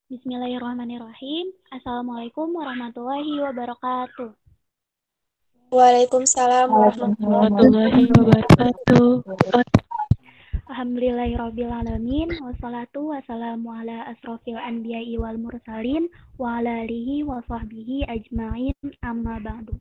Bismillahirrahmanirrahim. Assalamualaikum warahmatullahi wabarakatuh. Waalaikumsalam warahmatullahi Warahmatullahi wabarakatuh. Alhamdulillahirrabbilalamin. Wassalatu wassalamu ala asrofil anbiya'i wal mursalin wa ala alihi wa sahbihi ajma'in amma ba'du.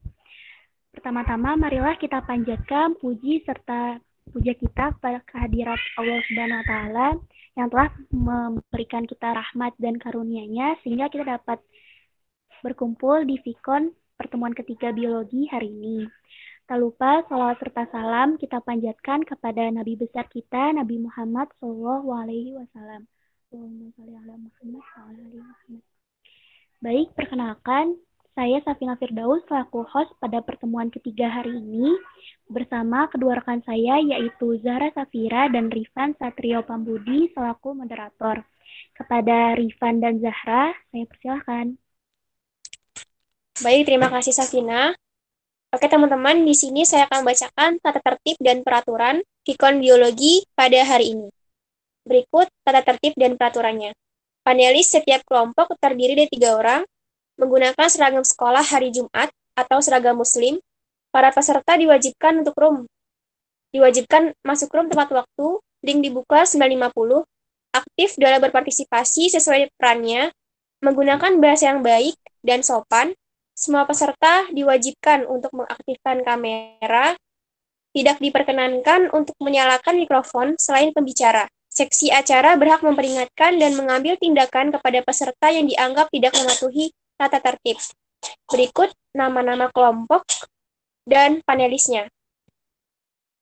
Pertama-tama marilah kita panjatkan puji serta puja kita kepada kehadirat Allah Subhanahu wa taala yang telah memberikan kita rahmat dan karunia-Nya sehingga kita dapat berkumpul di Vikon pertemuan ketiga biologi hari ini. Tak lupa salawat serta salam kita panjatkan kepada Nabi besar kita, Nabi Muhammad Shallallahu Alaihi Wasallam. Baik, perkenalkan, saya Safina Firdaus selaku host pada pertemuan ketiga hari ini bersama kedua rekan saya yaitu Zahra Safira dan Rifan Satrio Pambudi selaku moderator. Kepada Rifan dan Zahra, saya persilahkan. Baik, terima kasih Safina. Oke teman-teman, di sini saya akan membacakan tata tertib dan peraturan Vikon Biologi pada hari ini. Berikut tata tertib dan peraturannya. Panelis setiap kelompok terdiri dari 3 orang, menggunakan seragam sekolah hari Jumat atau seragam Muslim. Para peserta diwajibkan masuk room tepat waktu, link dibuka 9.50, aktif dalam berpartisipasi sesuai perannya, menggunakan bahasa yang baik dan sopan. Semua peserta diwajibkan untuk mengaktifkan kamera, tidak diperkenankan untuk menyalakan mikrofon selain pembicara. Seksi acara berhak memperingatkan dan mengambil tindakan kepada peserta yang dianggap tidak mematuhi tata tertib. Berikut nama-nama kelompok dan panelisnya.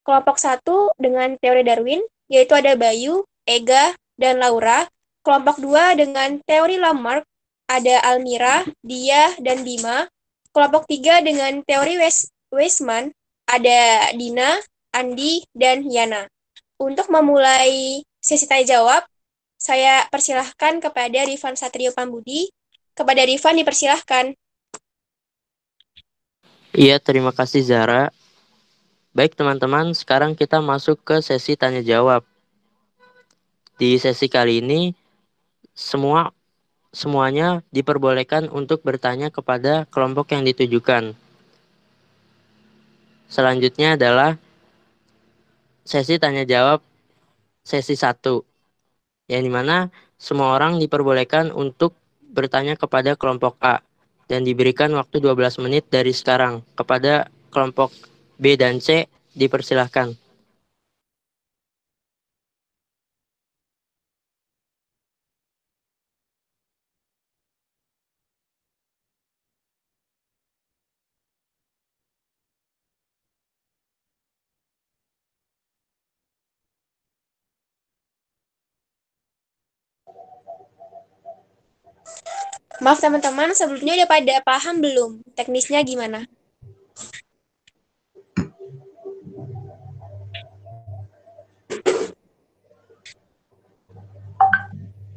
Kelompok 1 dengan teori Darwin, yaitu ada Bayu, Ega, dan Laura. Kelompok 2 dengan teori Lamarck, ada Almira, Dia, dan Bima. Kelompok 3 dengan teori Weismann, ada Dina, Andi, dan Yana. Untuk memulai sesi tanya jawab, saya persilahkan kepada Rifan Satrio Pambudi. Kepada Rifan dipersilahkan. Iya, terima kasih Zara. Baik teman-teman, sekarang kita masuk ke sesi tanya jawab. Di sesi kali ini semuanya diperbolehkan untuk bertanya kepada kelompok yang ditujukan. Selanjutnya adalah sesi tanya jawab sesi 1, yang dimana semua orang diperbolehkan untuk bertanya kepada kelompok A dan diberikan waktu 12 menit dari sekarang. Kepada kelompok B dan C dipersilahkan. Maaf teman-teman, sebelumnya udah pada paham belum? Teknisnya gimana?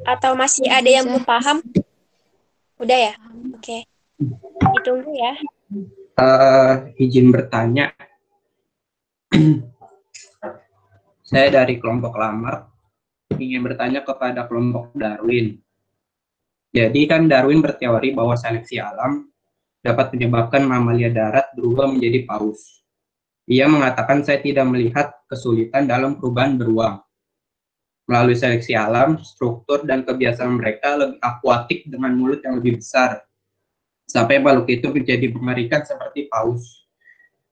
Atau masih ada yang belum paham? Udah ya? Oke. Ditunggu ya. Izin bertanya, saya dari kelompok Lamar ingin bertanya kepada kelompok Darwin. Jadi kan Darwin berteori bahwa seleksi alam dapat menyebabkan mamalia darat berubah menjadi paus. Ia mengatakan saya tidak melihat kesulitan dalam perubahan beruang. Melalui seleksi alam, struktur dan kebiasaan mereka lebih akuatik dengan mulut yang lebih besar, sampai makhluk itu menjadi mengerikan seperti paus.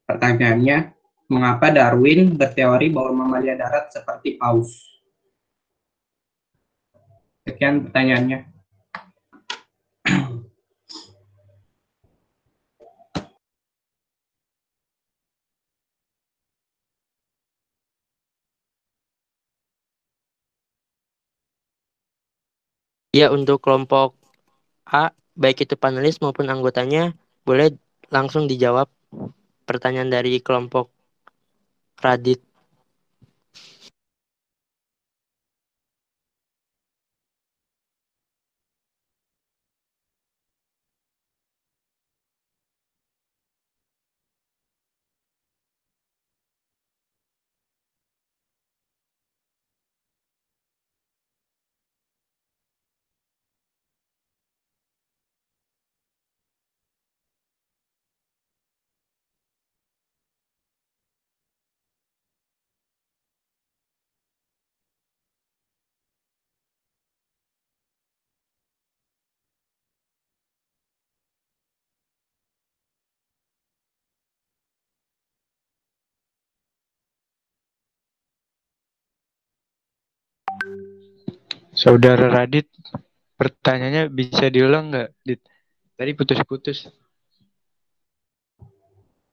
Pertanyaannya, mengapa Darwin berteori bahwa mamalia darat seperti paus? Sekian pertanyaannya. Ya, untuk kelompok A, baik itu panelis maupun anggotanya, boleh langsung dijawab pertanyaan dari kelompok Radit. Saudara Radit, pertanyaannya bisa diulang nggak, Dit? Tadi putus-putus.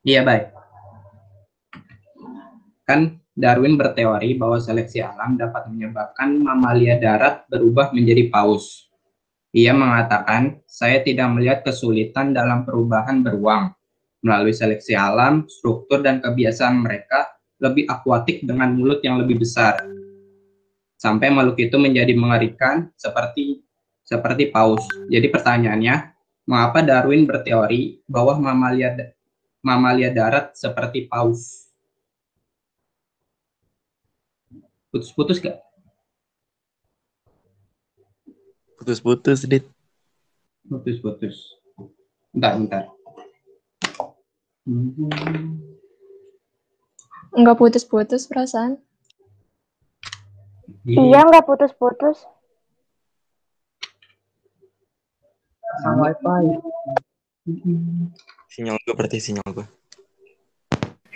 Iya, baik. Kan Darwin berteori bahwa seleksi alam dapat menyebabkan mamalia darat berubah menjadi paus. Ia mengatakan, saya tidak melihat kesulitan dalam perubahan beruang. Melalui seleksi alam, struktur dan kebiasaan mereka lebih akuatik dengan mulut yang lebih besar. Sampai makhluk itu menjadi mengerikan seperti paus. Jadi pertanyaannya, mengapa Darwin berteori bahwa mamalia darat seperti paus? Putus-putus gak? Putus-putus, Dit. Putus-putus. Bentar. Enggak putus-putus perasaan. Iya, nggak putus-putus. Sinyal gue berarti sinyal gue.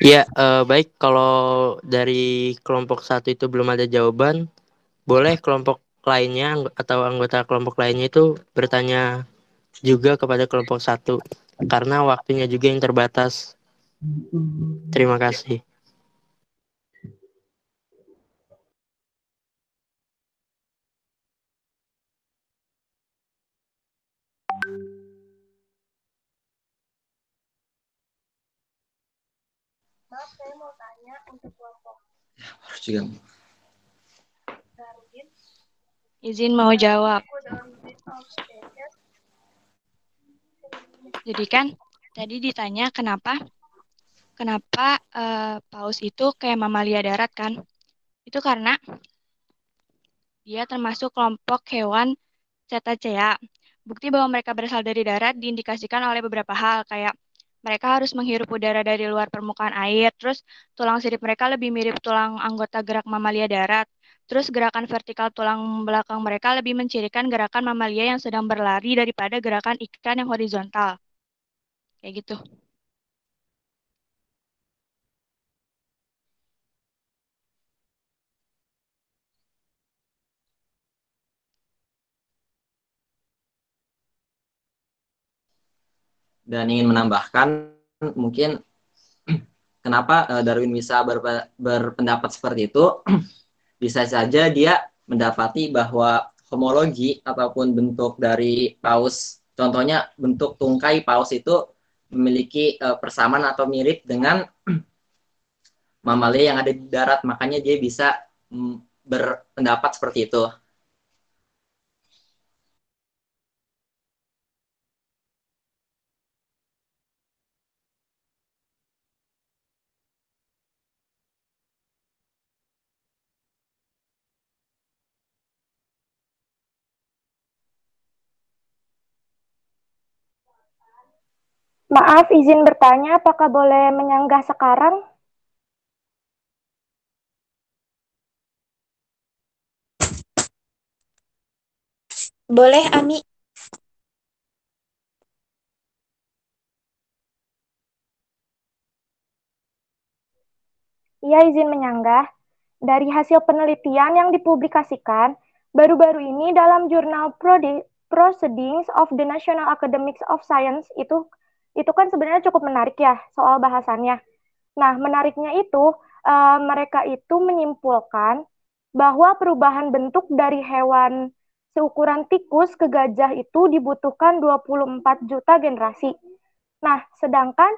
Ya, baik kalau dari kelompok 1 itu belum ada jawaban, boleh kelompok lainnya atau anggota kelompok lainnya itu bertanya juga kepada kelompok 1 karena waktunya juga yang terbatas. Terima kasih. Maaf, saya mau tanya untuk kelompok Harus juga. Darwin. Izin mau jawab. Jadi kan tadi ditanya kenapa paus itu kayak mamalia darat kan? Itu karena dia termasuk kelompok hewan cetacea. Bukti bahwa mereka berasal dari darat diindikasikan oleh beberapa hal, kayak mereka harus menghirup udara dari luar permukaan air, terus tulang sirip mereka lebih mirip tulang anggota gerak mamalia darat, terus gerakan vertikal tulang belakang mereka lebih mencirikan gerakan mamalia yang sedang berlari daripada gerakan ikan yang horizontal. Kayak gitu. Dan ingin menambahkan mungkin kenapa Darwin bisa berpendapat seperti itu. Bisa saja dia mendapati bahwa homologi ataupun bentuk dari paus, contohnya bentuk tungkai paus itu memiliki persamaan atau mirip dengan mamalia yang ada di darat, makanya dia bisa berpendapat seperti itu. Maaf, izin bertanya, apakah boleh menyanggah sekarang? Boleh, Ami. Iya, izin menyanggah. Dari hasil penelitian yang dipublikasikan baru-baru ini dalam jurnal Proceedings of the National Academies of Science itu kan sebenarnya cukup menarik ya soal bahasannya. Nah, menariknya itu mereka itu menyimpulkan bahwa perubahan bentuk dari hewan seukuran tikus ke gajah itu dibutuhkan 24 juta generasi. Nah, sedangkan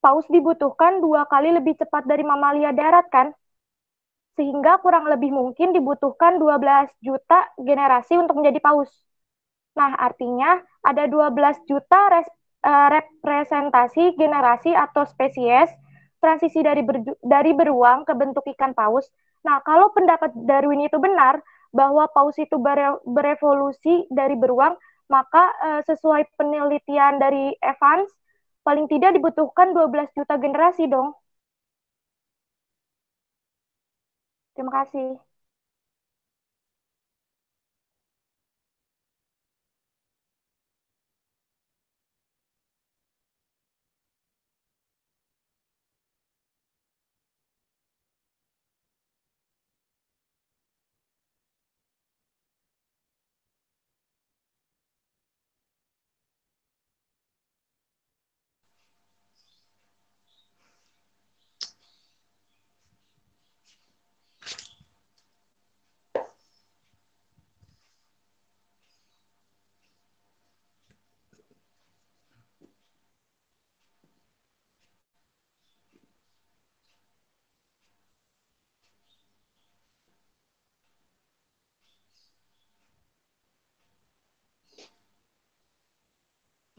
paus dibutuhkan 2 kali lebih cepat dari mamalia darat kan? Sehingga kurang lebih mungkin dibutuhkan 12 juta generasi untuk menjadi paus. Nah, artinya ada 12 juta representasi generasi atau spesies transisi dari beruang ke bentuk ikan paus. Nah, kalau pendapat Darwin itu benar, bahwa paus itu berevolusi dari beruang, maka sesuai penelitian dari Evans, paling tidak dibutuhkan 12 juta generasi dong. Terima kasih.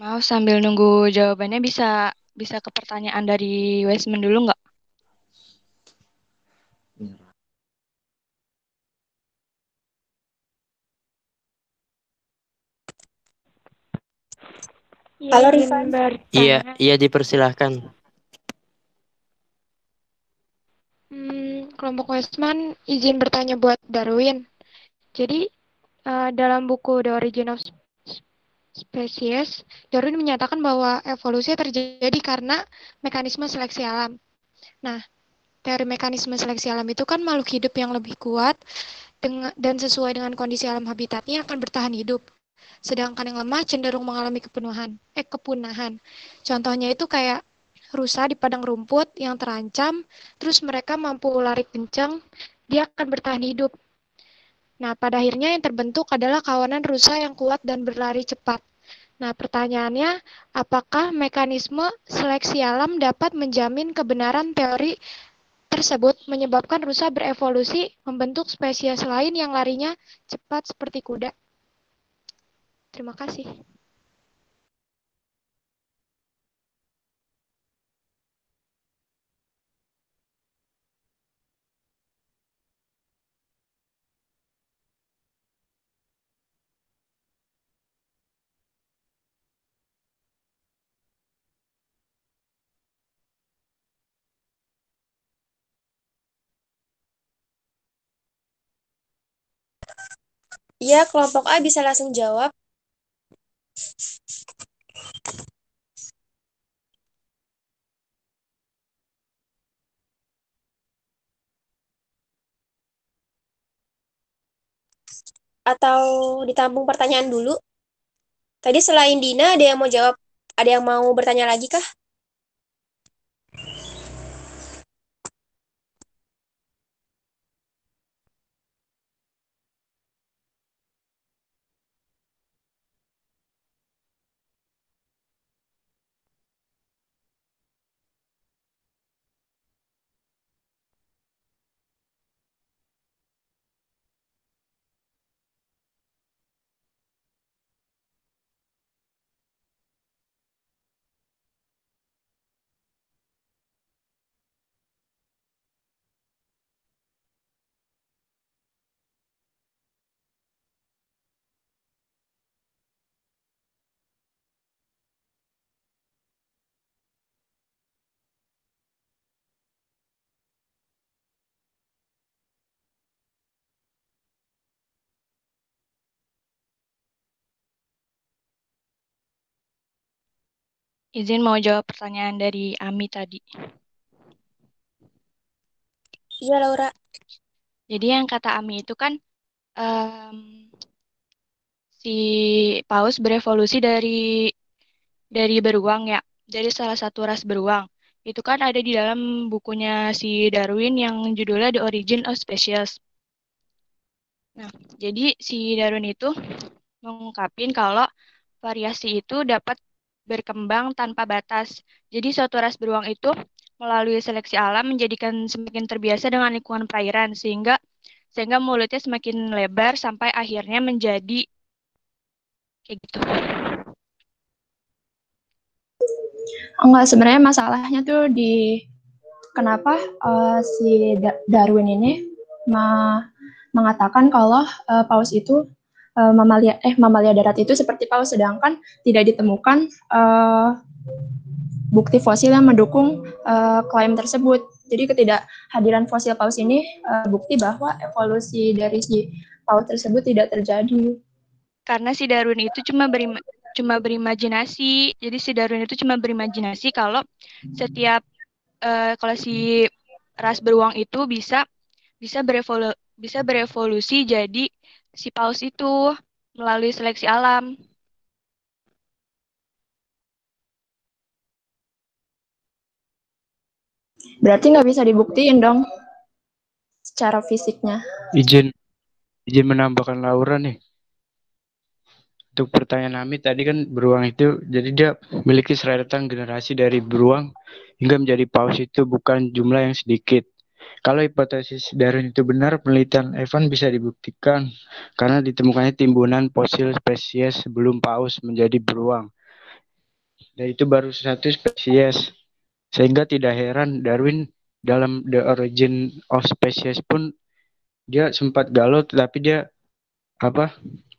Maaf, sambil nunggu jawabannya bisa ke pertanyaan dari Westman dulu nggak? Halo, izin Rifan. Iya, bertanya. iya dipersilahkan. Kelompok Westman izin bertanya buat Darwin. Jadi dalam buku The Origin of Species, Darwin menyatakan bahwa evolusi terjadi karena mekanisme seleksi alam. Nah, teori mekanisme seleksi alam itu kan makhluk hidup yang lebih kuat dan sesuai dengan kondisi alam habitatnya akan bertahan hidup. Sedangkan yang lemah cenderung mengalami kepunahan. Contohnya itu kayak rusa di padang rumput yang terancam, terus mereka mampu lari kencang, dia akan bertahan hidup. Nah, pada akhirnya yang terbentuk adalah kawanan rusa yang kuat dan berlari cepat. Nah, pertanyaannya, apakah mekanisme seleksi alam dapat menjamin kebenaran teori tersebut menyebabkan rusa berevolusi membentuk spesies lain yang larinya cepat seperti kuda? Terima kasih. Iya, kelompok A bisa langsung jawab. Atau ditampung pertanyaan dulu. Tadi selain Dina, ada yang mau jawab? Ada yang mau bertanya lagi kah? Izin mau jawab pertanyaan dari Ami tadi. Iya, Laura. Jadi yang kata Ami itu kan si paus berevolusi dari beruang ya, dari salah satu ras beruang. Itu kan ada di dalam bukunya si Darwin yang judulnya The Origin of Species. Nah, jadi si Darwin itu mengungkapin kalau variasi itu dapat berkembang tanpa batas. Jadi suatu ras beruang itu melalui seleksi alam menjadikan semakin terbiasa dengan lingkungan perairan sehingga mulutnya semakin lebar sampai akhirnya menjadi kayak gitu. Enggak, sebenarnya masalahnya tuh di kenapa si Darwin ini mengatakan kalau paus itu mamalia darat itu seperti paus, sedangkan tidak ditemukan bukti fosil yang mendukung klaim tersebut. Jadi ketidakhadiran fosil paus ini bukti bahwa evolusi dari si paus tersebut tidak terjadi. Karena si Darwin itu cuma berimajinasi. Jadi si Darwin itu cuma berimajinasi kalau kalau si ras beruang itu bisa berevolusi jadi si paus itu melalui seleksi alam. Berarti nggak bisa dibuktiin dong secara fisiknya. Izin menambahkan Laura nih. Untuk pertanyaan Ami tadi kan beruang itu, jadi dia memiliki serapan generasi dari beruang hingga menjadi paus itu bukan jumlah yang sedikit. Kalau hipotesis Darwin itu benar, penelitian Evan bisa dibuktikan karena ditemukannya timbunan fosil spesies sebelum paus menjadi beruang. Dan itu baru satu spesies. Sehingga tidak heran Darwin dalam The Origin of Species pun dia sempat galau, tetapi dia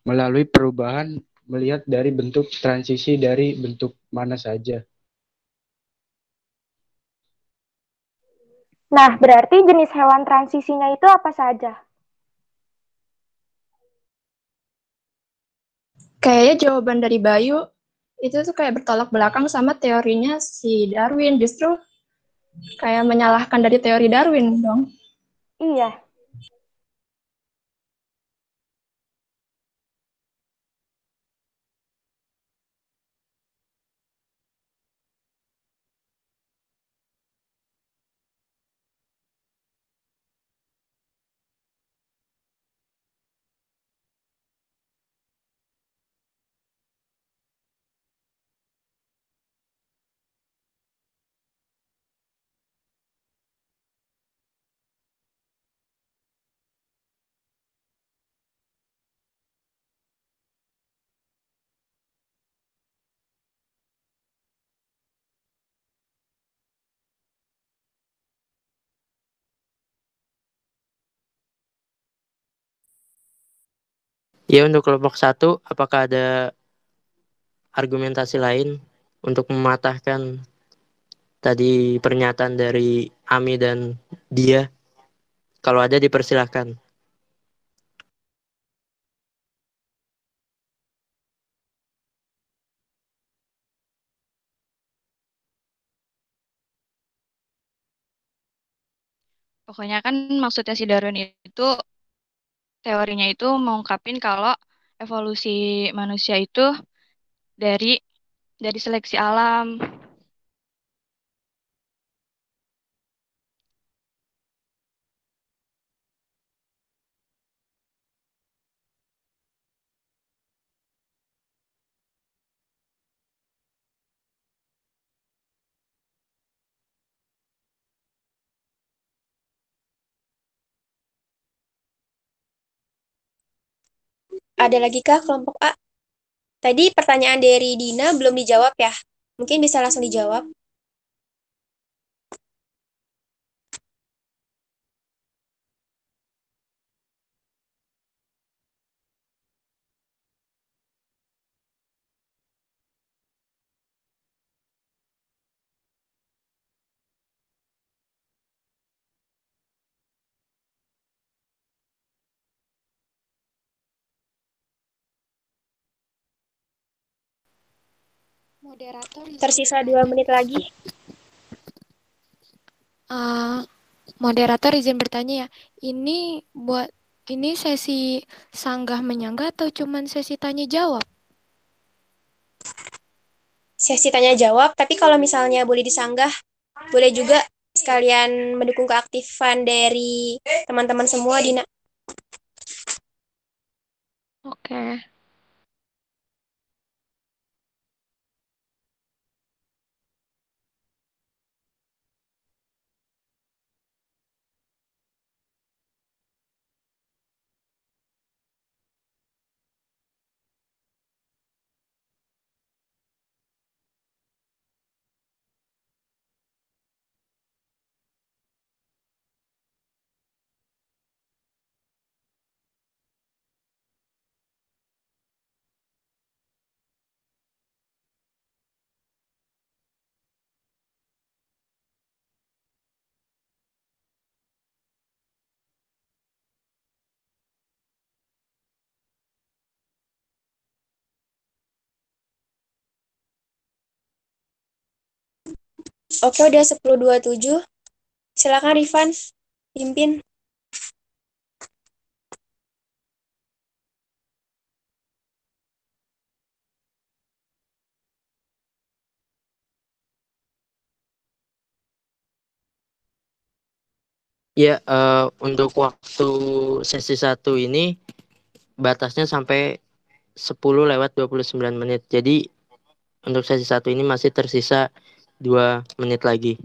melalui perubahan melihat dari bentuk transisi dari bentuk mana saja. Nah, berarti jenis hewan transisinya itu apa saja? Kayaknya jawaban dari Bayu itu tuh kayak bertolak belakang sama teorinya si Darwin. Justru kayak menyalahkan dari teori Darwin dong. Iya. Ya, untuk kelompok 1, apakah ada argumentasi lain untuk mematahkan tadi pernyataan dari Ami dan dia? Kalau ada, dipersilahkan. Pokoknya kan maksudnya si Darwin itu teorinya itu mengungkapin kalau evolusi manusia itu dari seleksi alam. Ada lagi kah kelompok A? Tadi pertanyaan dari Dina belum dijawab ya. Mungkin bisa langsung dijawab. Moderator izin Tersisa 2 bertanya. menit lagi. Moderator izin bertanya ya. Ini sesi sanggah menyanggah atau cuman sesi tanya jawab? Sesi tanya jawab, tapi kalau misalnya boleh disanggah, boleh juga sekalian mendukung keaktifan dari teman-teman semua, Dina. Oke. Oke, udah 10.27. Silakan Rifan, pimpin. Ya, untuk waktu sesi 1 ini batasnya sampai 10:29 menit. Jadi untuk sesi 1 ini masih tersisa 2 menit lagi.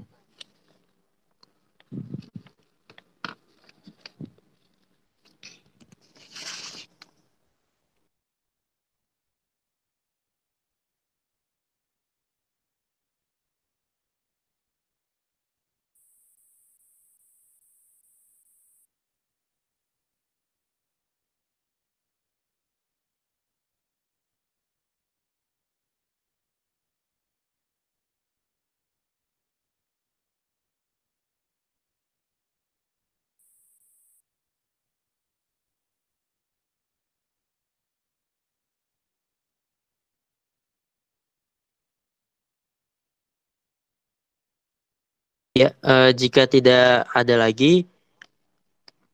Ya, jika tidak ada lagi,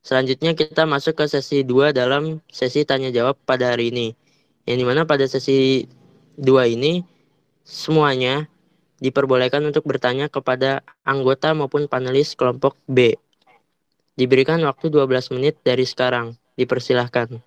selanjutnya kita masuk ke sesi 2 dalam sesi tanya jawab pada hari ini. Yang dimana pada sesi 2 ini semuanya diperbolehkan untuk bertanya kepada anggota maupun panelis kelompok B. Diberikan waktu 12 menit dari sekarang. Dipersilahkan.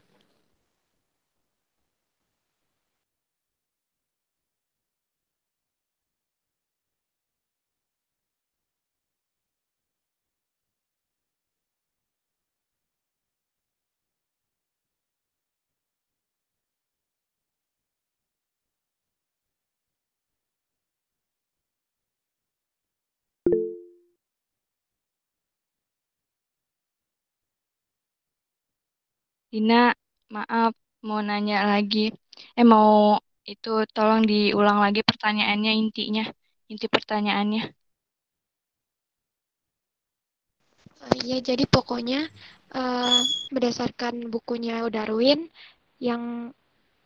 Dina, maaf, mau nanya lagi. Mau itu tolong diulang lagi pertanyaannya intinya, inti pertanyaannya. Ya, jadi pokoknya berdasarkan bukunya Darwin yang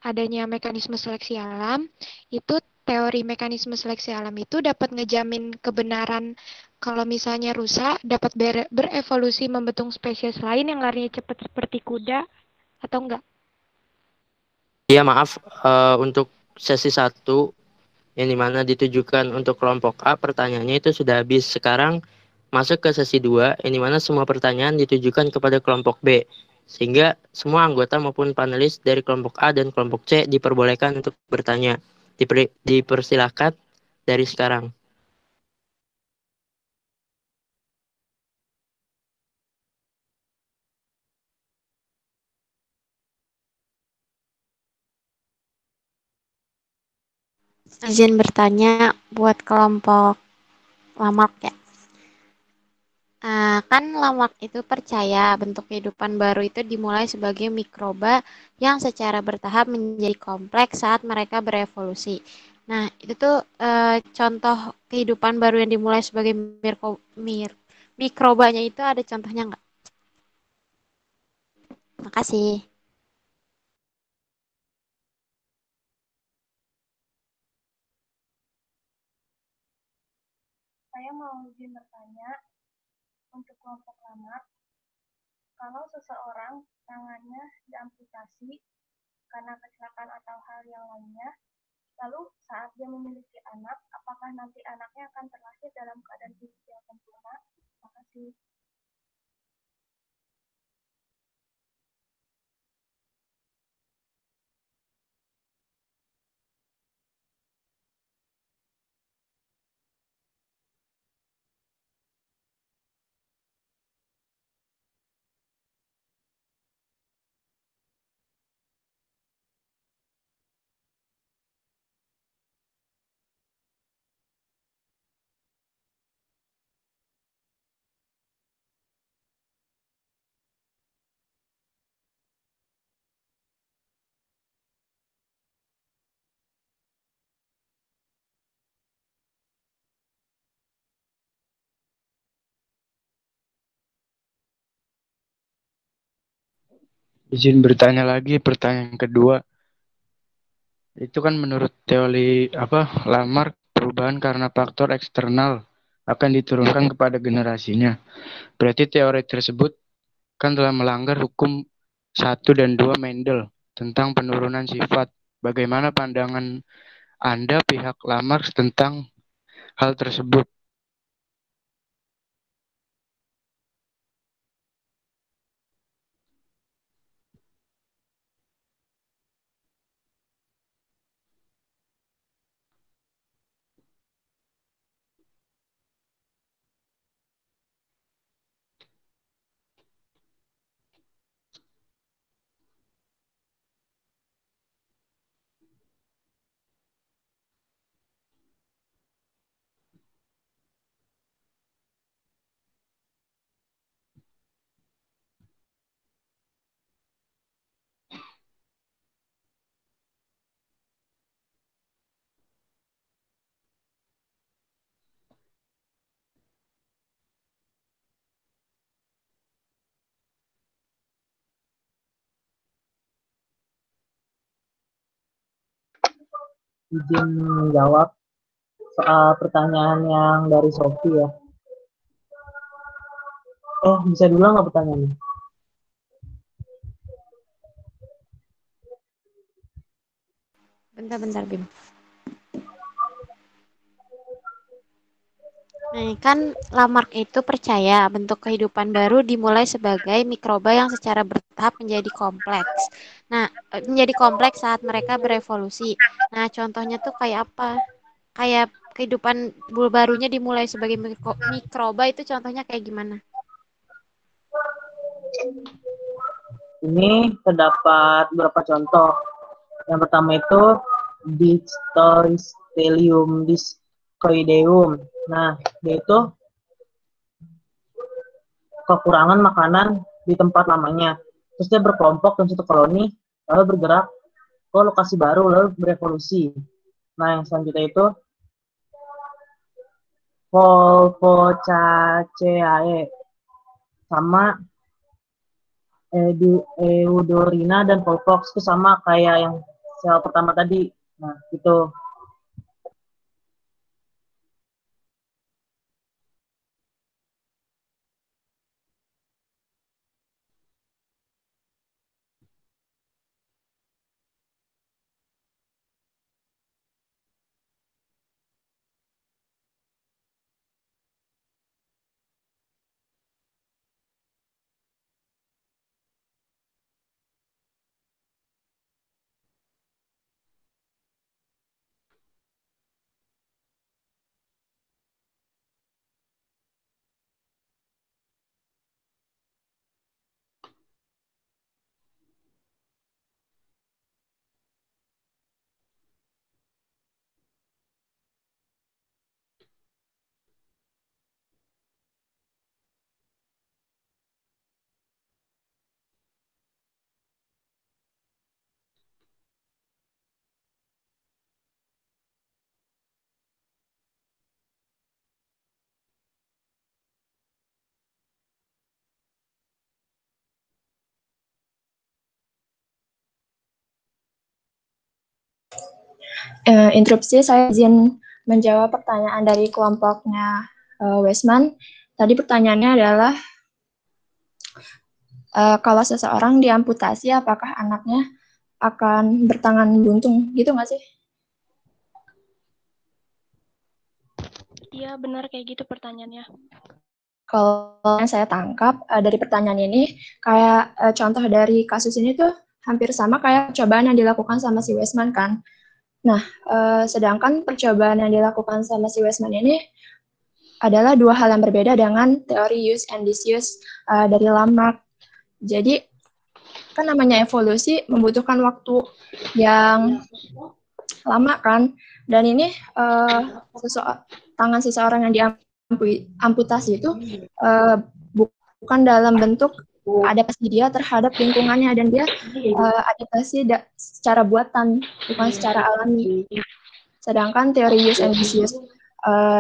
adanya mekanisme seleksi alam, itu teori mekanisme seleksi alam itu dapat ngejamin kebenaran kalau misalnya rusa dapat berevolusi membentuk spesies lain yang larinya cepat seperti kuda atau enggak? Ya, maaf, untuk sesi 1 yang dimana ditujukan untuk kelompok A, pertanyaannya itu sudah habis. Sekarang masuk ke sesi 2 yang dimana semua pertanyaan ditujukan kepada kelompok B. Sehingga semua anggota maupun panelis dari kelompok A dan kelompok C diperbolehkan untuk bertanya. Dipersilahkan dari sekarang. Izin bertanya buat kelompok Lamarck ya. Kan Lamarck itu percaya bentuk kehidupan baru itu dimulai sebagai mikroba yang secara bertahap menjadi kompleks saat mereka berevolusi. Nah, itu tuh contoh kehidupan baru yang dimulai sebagai mikrobanya itu ada contohnya nggak? Makasih. Saya mau izin bertanya untuk kelompok Lamarck, kalau seseorang tangannya diamputasi karena kecelakaan atau hal yang lainnya, lalu saat dia memiliki anak, apakah nanti anaknya akan terlahir dalam keadaan fisik yang sempurna? Terima kasih. Izin bertanya lagi, pertanyaan kedua. Itu kan menurut teori Lamarck, perubahan karena faktor eksternal akan diturunkan kepada generasinya. Berarti teori tersebut kan telah melanggar hukum 1 dan 2 Mendel tentang penurunan sifat. Bagaimana pandangan Anda pihak Lamarck tentang hal tersebut? Izin menjawab soal pertanyaan yang dari Sophie ya. Bisa dulu nggak pertanyaannya? Bentar-bentar, Bim. Nah, kan Lamarck itu percaya bentuk kehidupan baru dimulai sebagai mikroba yang secara bertahap menjadi kompleks. Nah, menjadi kompleks saat mereka berevolusi. Nah, contohnya tuh kayak apa? Kayak kehidupan barunya dimulai sebagai mikroba itu contohnya kayak gimana? Ini terdapat beberapa contoh. Yang pertama itu Dictyostelium discoideum. Nah, yaitu kekurangan makanan di tempat lamanya. Terus dia berkelompok dalam satu koloni, lalu bergerak ke lokasi baru, lalu berevolusi. Nah, yang selanjutnya itu Volvocaceae sama Eudorina dan Volvox itu sama kayak yang sel pertama tadi. Nah, gitu. Interupsi, saya izin menjawab pertanyaan dari kelompoknya Westman. Tadi pertanyaannya adalah kalau seseorang diamputasi, apakah anaknya akan bertangan buntung, gitu nggak sih? Iya, benar kayak gitu pertanyaannya. Kalau yang saya tangkap dari pertanyaan ini, kayak contoh dari kasus ini tuh hampir sama kayak percobaan yang dilakukan sama si Westman kan. Nah, sedangkan percobaan yang dilakukan sama si Westman ini adalah dua hal yang berbeda dengan teori use and disuse dari Lamarck. Jadi, kan namanya evolusi membutuhkan waktu yang lama kan, dan ini tangan seseorang yang diamputasi itu bukan dalam bentuk adaptasi dia terhadap lingkungannya, dan dia adaptasi secara buatan, bukan secara alami. Sedangkan teori use and disuse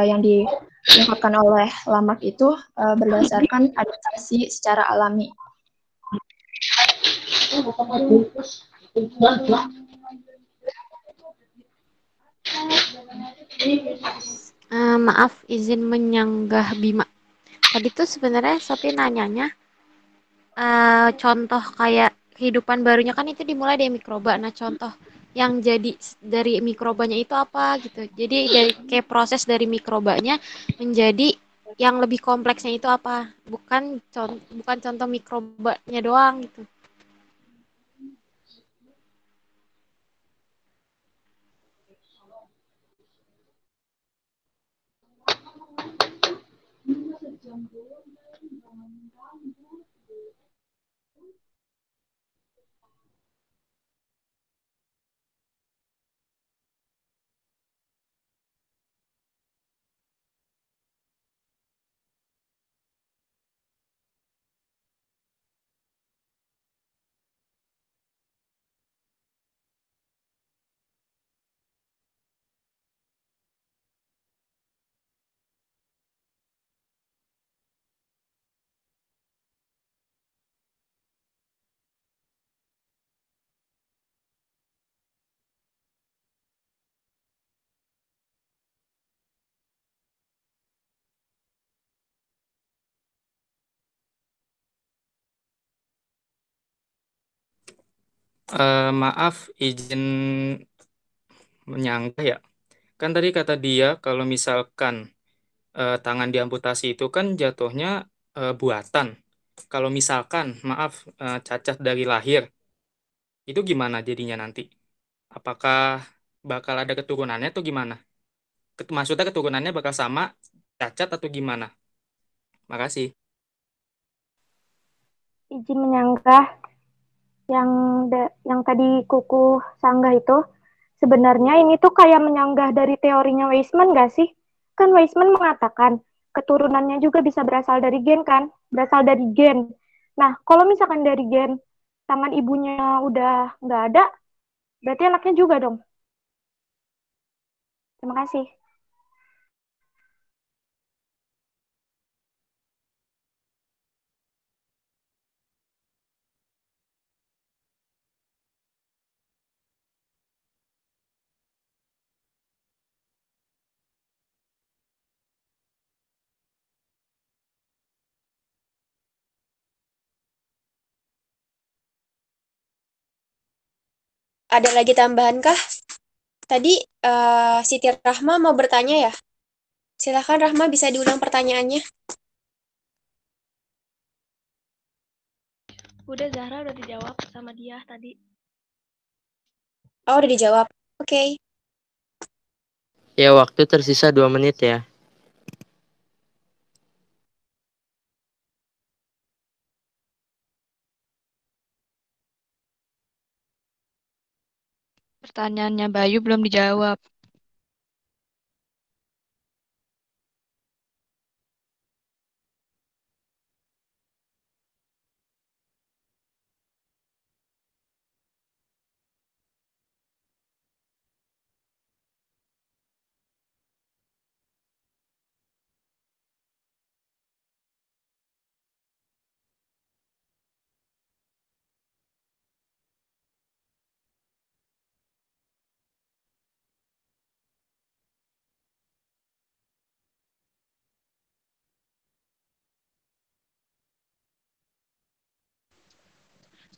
yang diungkapkan oleh Lamarck itu berdasarkan adaptasi secara alami. Maaf, izin menyanggah Bima. Tadi tuh sebenarnya Sophie nanyanya contoh kayak kehidupan barunya kan itu dimulai dari mikroba. Nah, contoh yang jadi dari mikrobanya itu apa gitu. Jadi dari kayak proses dari mikrobanya menjadi yang lebih kompleksnya itu apa? Bukan contoh mikrobanya doang gitu. Maaf, izin menyanggah ya. Kan tadi kata dia kalau misalkan tangan diamputasi itu kan jatuhnya buatan. Kalau misalkan, maaf, cacat dari lahir, itu gimana jadinya nanti? Apakah bakal ada keturunannya atau gimana? Maksudnya keturunannya bakal sama cacat atau gimana? Makasih. Izin menyanggah yang yang tadi kuku sanggah itu, sebenarnya ini tuh kayak menyanggah dari teorinya Weismann nggak sih? Kan Weismann mengatakan keturunannya juga bisa berasal dari gen kan? Berasal dari gen. Nah, kalau misalkan dari gen tangan ibunya udah nggak ada, berarti anaknya juga dong. Terima kasih. Ada lagi tambahan kah? Tadi Siti Rahma mau bertanya ya? Silakan Rahma, bisa diulang pertanyaannya. Udah Zahra udah dijawab sama dia tadi. Oh, udah dijawab. Oke. Ya, waktu tersisa 2 menit ya. Pertanyaannya Bayu belum dijawab.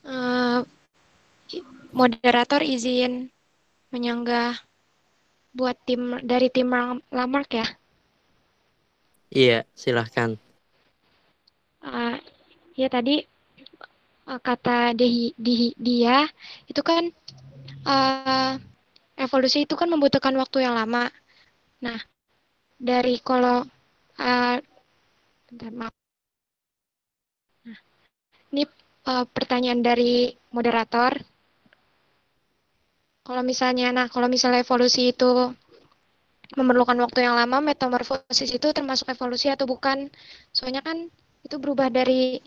Eh, Moderator izin menyanggah buat dari tim Lamarck ya. Iya, silahkan. Ya tadi kata dia itu kan evolusi itu kan membutuhkan waktu yang lama. Nah, dari kalau bentar, maaf. Nah, ini pertanyaan dari moderator. Kalau misalnya evolusi itu memerlukan waktu yang lama, metamorfosis itu termasuk evolusi atau bukan? Soalnya kan itu berubah dari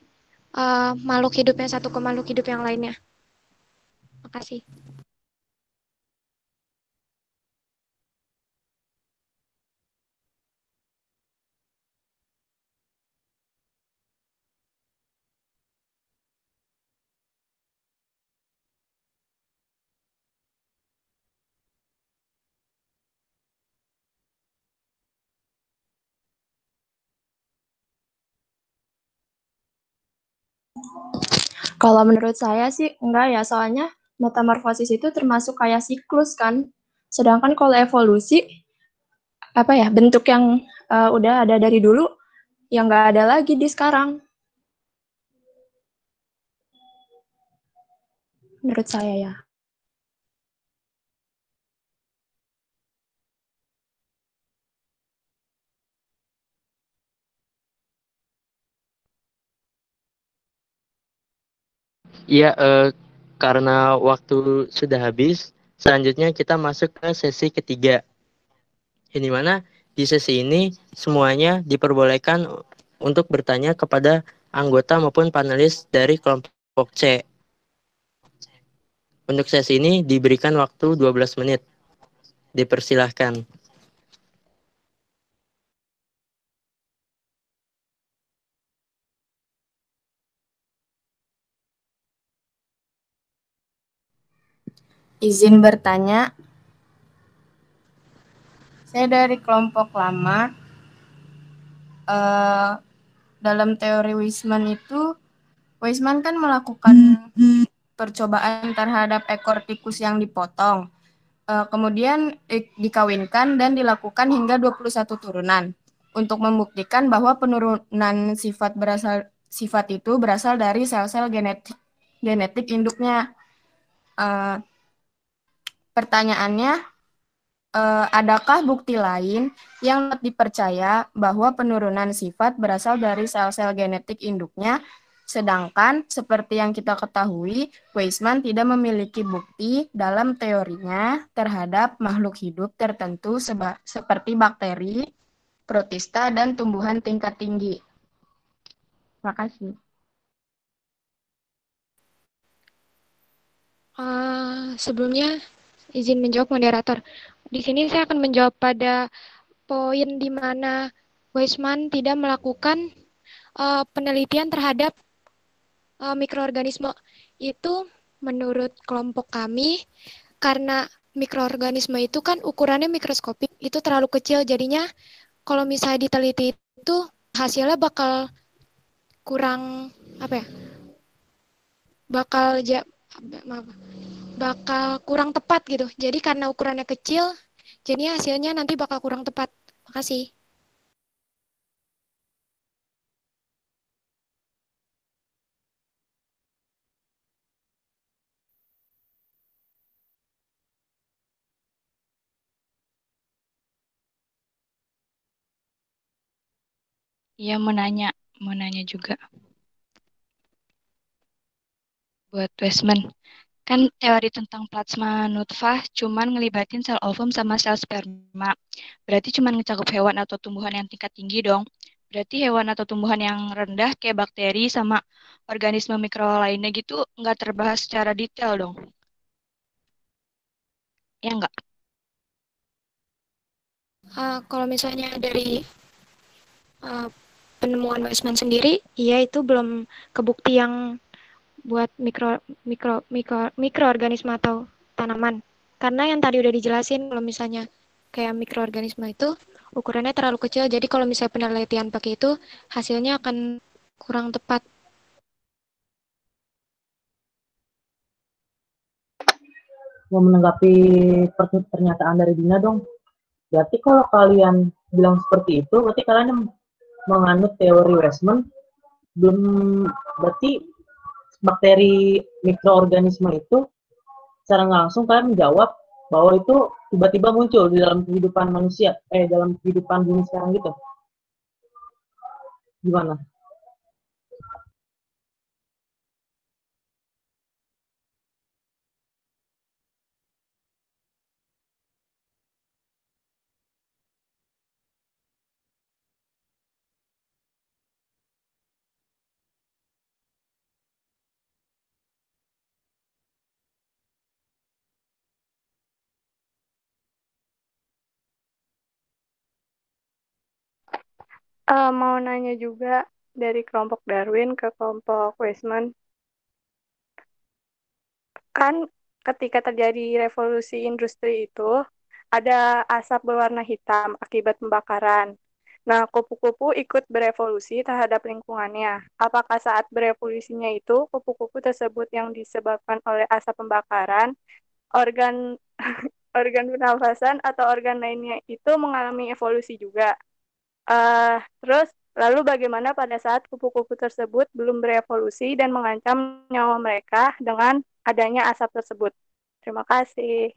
makhluk hidup yang satu ke makhluk hidup yang lainnya. Makasih. Kalau menurut saya sih enggak ya, soalnya metamorfosis itu termasuk kayak siklus kan. Sedangkan kalau evolusi, apa ya, bentuk yang udah ada dari dulu, yang nggak ada lagi di sekarang. Menurut saya ya. Iya, karena waktu sudah habis, selanjutnya kita masuk ke sesi ketiga. Ini mana di sesi ini semuanya diperbolehkan untuk bertanya kepada anggota maupun panelis dari kelompok C. Untuk sesi ini diberikan waktu 12 menit. Dipersilahkan. Izin bertanya, saya dari kelompok lama. Dalam teori Weismann itu, Weismann kan melakukan percobaan terhadap ekor tikus yang dipotong. Kemudian dikawinkan dan dilakukan hingga 21 turunan untuk membuktikan bahwa penurunan sifat itu berasal dari sel-sel genetik induknya. Pertanyaannya, adakah bukti lain yang dapat dipercaya bahwa penurunan sifat berasal dari sel-sel genetik induknya? Sedangkan seperti yang kita ketahui, Weismann tidak memiliki bukti dalam teorinya terhadap makhluk hidup tertentu seperti bakteri, protista, dan tumbuhan tingkat tinggi. Terima kasih. Sebelumnya, izin menjawab moderator. Di sini saya akan menjawab pada poin di mana Weismann tidak melakukan penelitian terhadap mikroorganisme. Itu menurut kelompok kami, karena mikroorganisme itu kan ukurannya mikroskopik, itu terlalu kecil, jadinya kalau misalnya diteliti itu hasilnya bakal kurang bakal kurang tepat gitu. Jadi karena ukurannya kecil, jadi hasilnya nanti bakal kurang tepat. Makasih. Iya, mau nanya juga buat Westman. Kan teori tentang plasma nutfah cuman ngelibatin sel ovum sama sel sperma. Berarti cuman ngecakup hewan atau tumbuhan yang tingkat tinggi dong. Berarti hewan atau tumbuhan yang rendah kayak bakteri sama organisme mikro lainnya gitu nggak terbahas secara detail dong. Ya nggak? Kalau misalnya dari penemuan Weismann sendiri, iya itu belum kebukti yang buat mikroorganisme atau tanaman. Karena yang tadi udah dijelasin kalau misalnya kayak mikroorganisme itu ukurannya terlalu kecil, jadi kalau misalnya penelitian pakai itu hasilnya akan kurang tepat. Mau menanggapi pernyataan dari Dina dong. Berarti kalau kalian bilang seperti itu, berarti kalian menganut teori Weismann, belum berarti bakteri mikroorganisme itu secara langsung kalian menjawab bahwa itu tiba-tiba muncul di dalam kehidupan manusia, dalam kehidupan bumi sekarang gitu. Gimana? Mau nanya juga dari kelompok Darwin ke kelompok Weismann. Kan ketika terjadi revolusi industri itu, ada asap berwarna hitam akibat pembakaran. Nah, kupu-kupu ikut berevolusi terhadap lingkungannya. Apakah saat berevolusinya itu, kupu-kupu tersebut yang disebabkan oleh asap pembakaran, organ organ pernafasan atau organ lainnya itu mengalami evolusi juga? Terus, lalu bagaimana pada saat kupu-kupu tersebut belum berevolusi dan mengancam nyawa mereka dengan adanya asap tersebut? Terima kasih.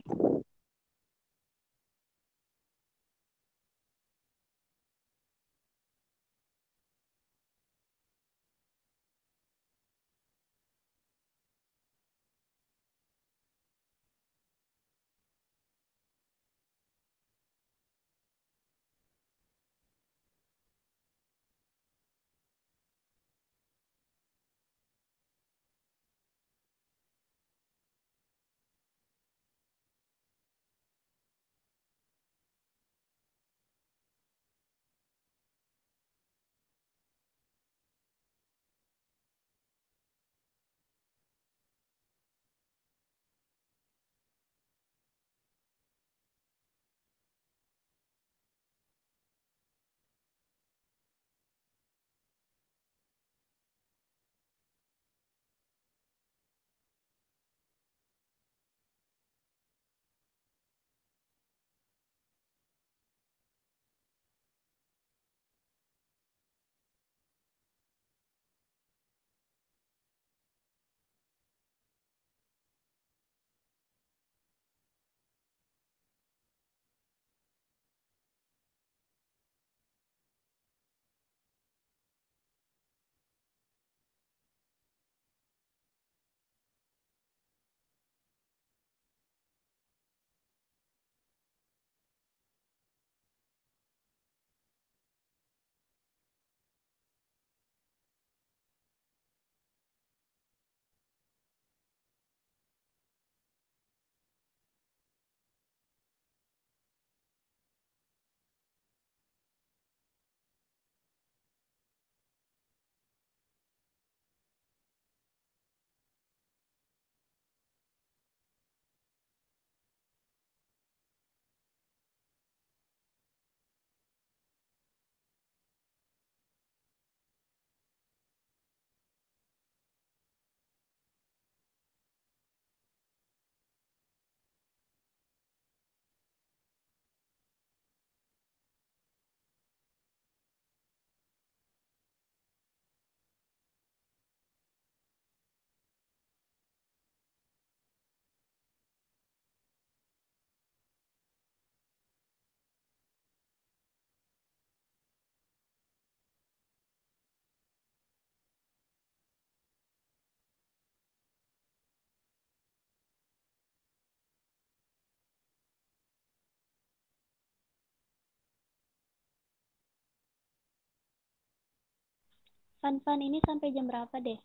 Fan, ini sampai jam berapa deh?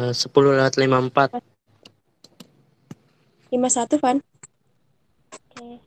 10:54. 51, Van. Oke.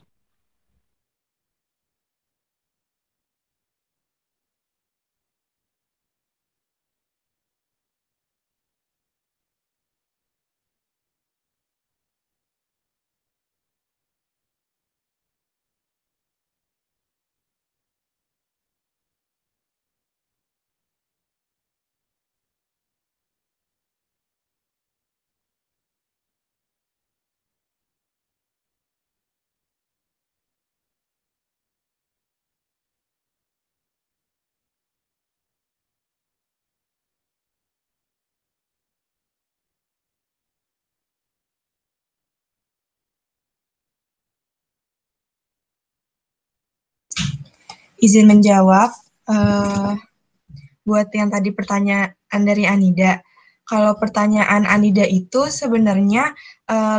Izin menjawab, buat yang tadi pertanyaan dari Anida. Kalau pertanyaan Anida itu sebenarnya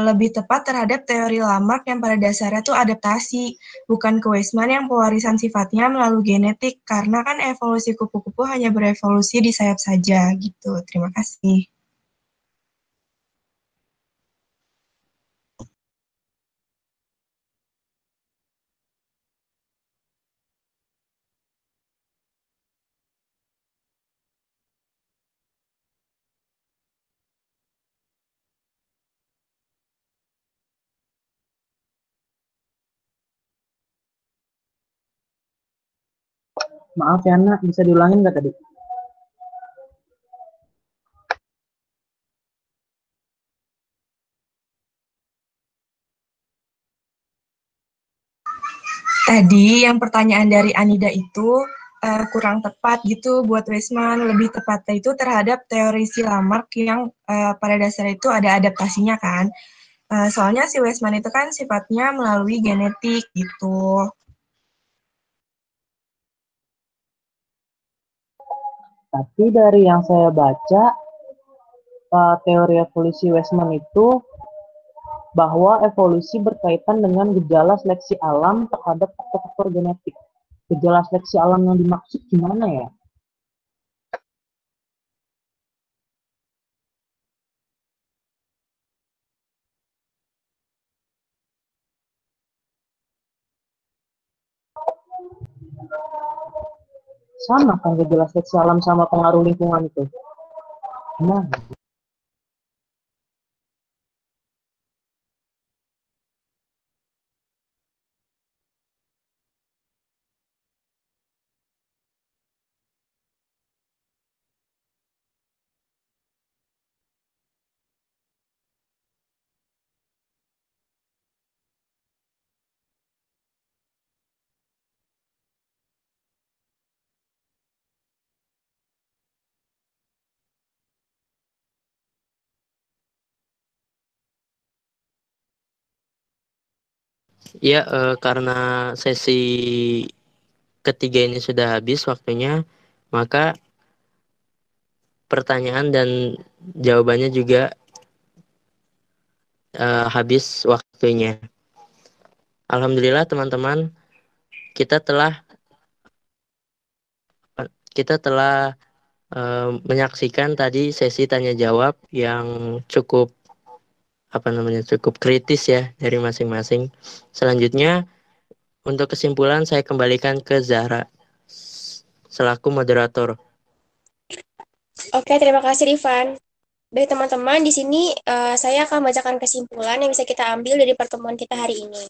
lebih tepat terhadap teori Lamarck yang pada dasarnya itu adaptasi, bukan ke Weismann yang pewarisan sifatnya melalui genetik, karena kan evolusi kupu-kupu hanya berevolusi di sayap saja, gitu. Terima kasih. Maaf ya, Nak, bisa diulangin nggak tadi? Tadi yang pertanyaan dari Anida itu kurang tepat gitu buat Weismann. Lebih tepatnya itu terhadap teori si Lamarck yang pada dasarnya itu ada adaptasinya kan. Soalnya si Weismann itu kan sifatnya melalui genetik gitu. Tapi dari yang saya baca, teori evolusi Weismann itu bahwa evolusi berkaitan dengan gejala seleksi alam terhadap faktor-faktor genetik. Gejala seleksi alam yang dimaksud gimana ya? Sama kan gejala seleksi alam sama pengaruh lingkungan itu? Nah, Ya, karena sesi ketiga ini sudah habis waktunya, maka pertanyaan dan jawabannya juga habis waktunya. Alhamdulillah teman-teman, kita telah menyaksikan tadi sesi tanya jawab yang cukup cukup kritis ya dari masing-masing. Selanjutnya untuk kesimpulan saya kembalikan ke Zahra selaku moderator. Oke, terima kasih Rifan. Baik teman-teman, di sini saya akan membacakan kesimpulan yang bisa kita ambil dari pertemuan kita hari ini.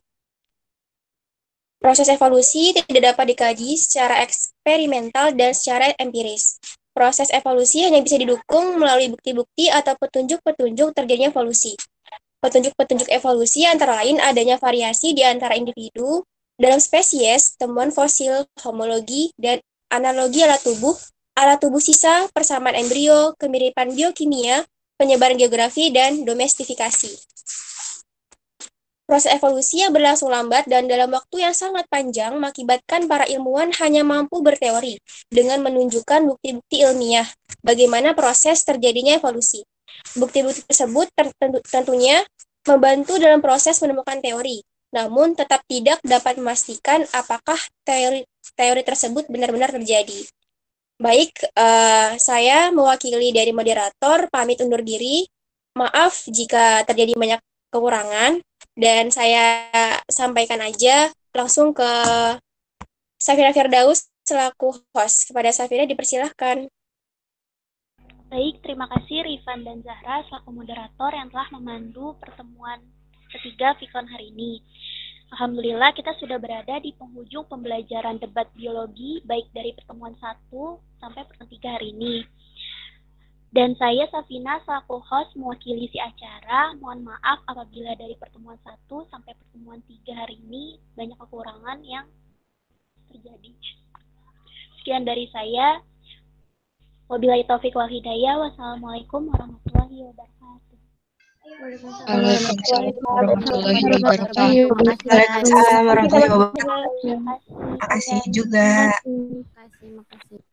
Proses evolusi tidak dapat dikaji secara eksperimental dan secara empiris. Proses evolusi hanya bisa didukung melalui bukti-bukti atau petunjuk-petunjuk terjadinya evolusi. Petunjuk-petunjuk evolusi antara lain adanya variasi di antara individu, dalam spesies, temuan fosil, homologi, dan analogi alat tubuh sisa, persamaan embrio, kemiripan biokimia, penyebaran geografi, dan domestifikasi. Proses evolusi yang berlangsung lambat dan dalam waktu yang sangat panjang mengakibatkan para ilmuwan hanya mampu berteori dengan menunjukkan bukti-bukti ilmiah bagaimana proses terjadinya evolusi. Bukti-bukti tersebut tentunya membantu dalam proses menemukan teori, namun tetap tidak dapat memastikan apakah teori tersebut benar-benar terjadi. Baik, saya mewakili dari moderator, pamit undur diri. Maaf jika terjadi banyak kekurangan, dan saya sampaikan aja langsung ke Safira Firdaus selaku host. Kepada Safira dipersilahkan. Baik, terima kasih Rifan dan Zahra selaku moderator yang telah memandu pertemuan ketiga Fikon hari ini. Alhamdulillah kita sudah berada di penghujung pembelajaran debat biologi baik dari pertemuan 1 sampai pertemuan 3 hari ini. Dan saya Safina selaku host mewakili si acara. Mohon maaf apabila dari pertemuan 1 sampai pertemuan 3 hari ini banyak kekurangan yang terjadi. Sekian dari saya. Wabillahi taufiq wal hidayah. Wassalamualaikum warahmatullahi wabarakatuh. Waalaikumsalam warahmatullahi wabarakatuh. Waalaikumsalam warahmatullahi wabarakatuh. Terima kasih juga. Terima kasih.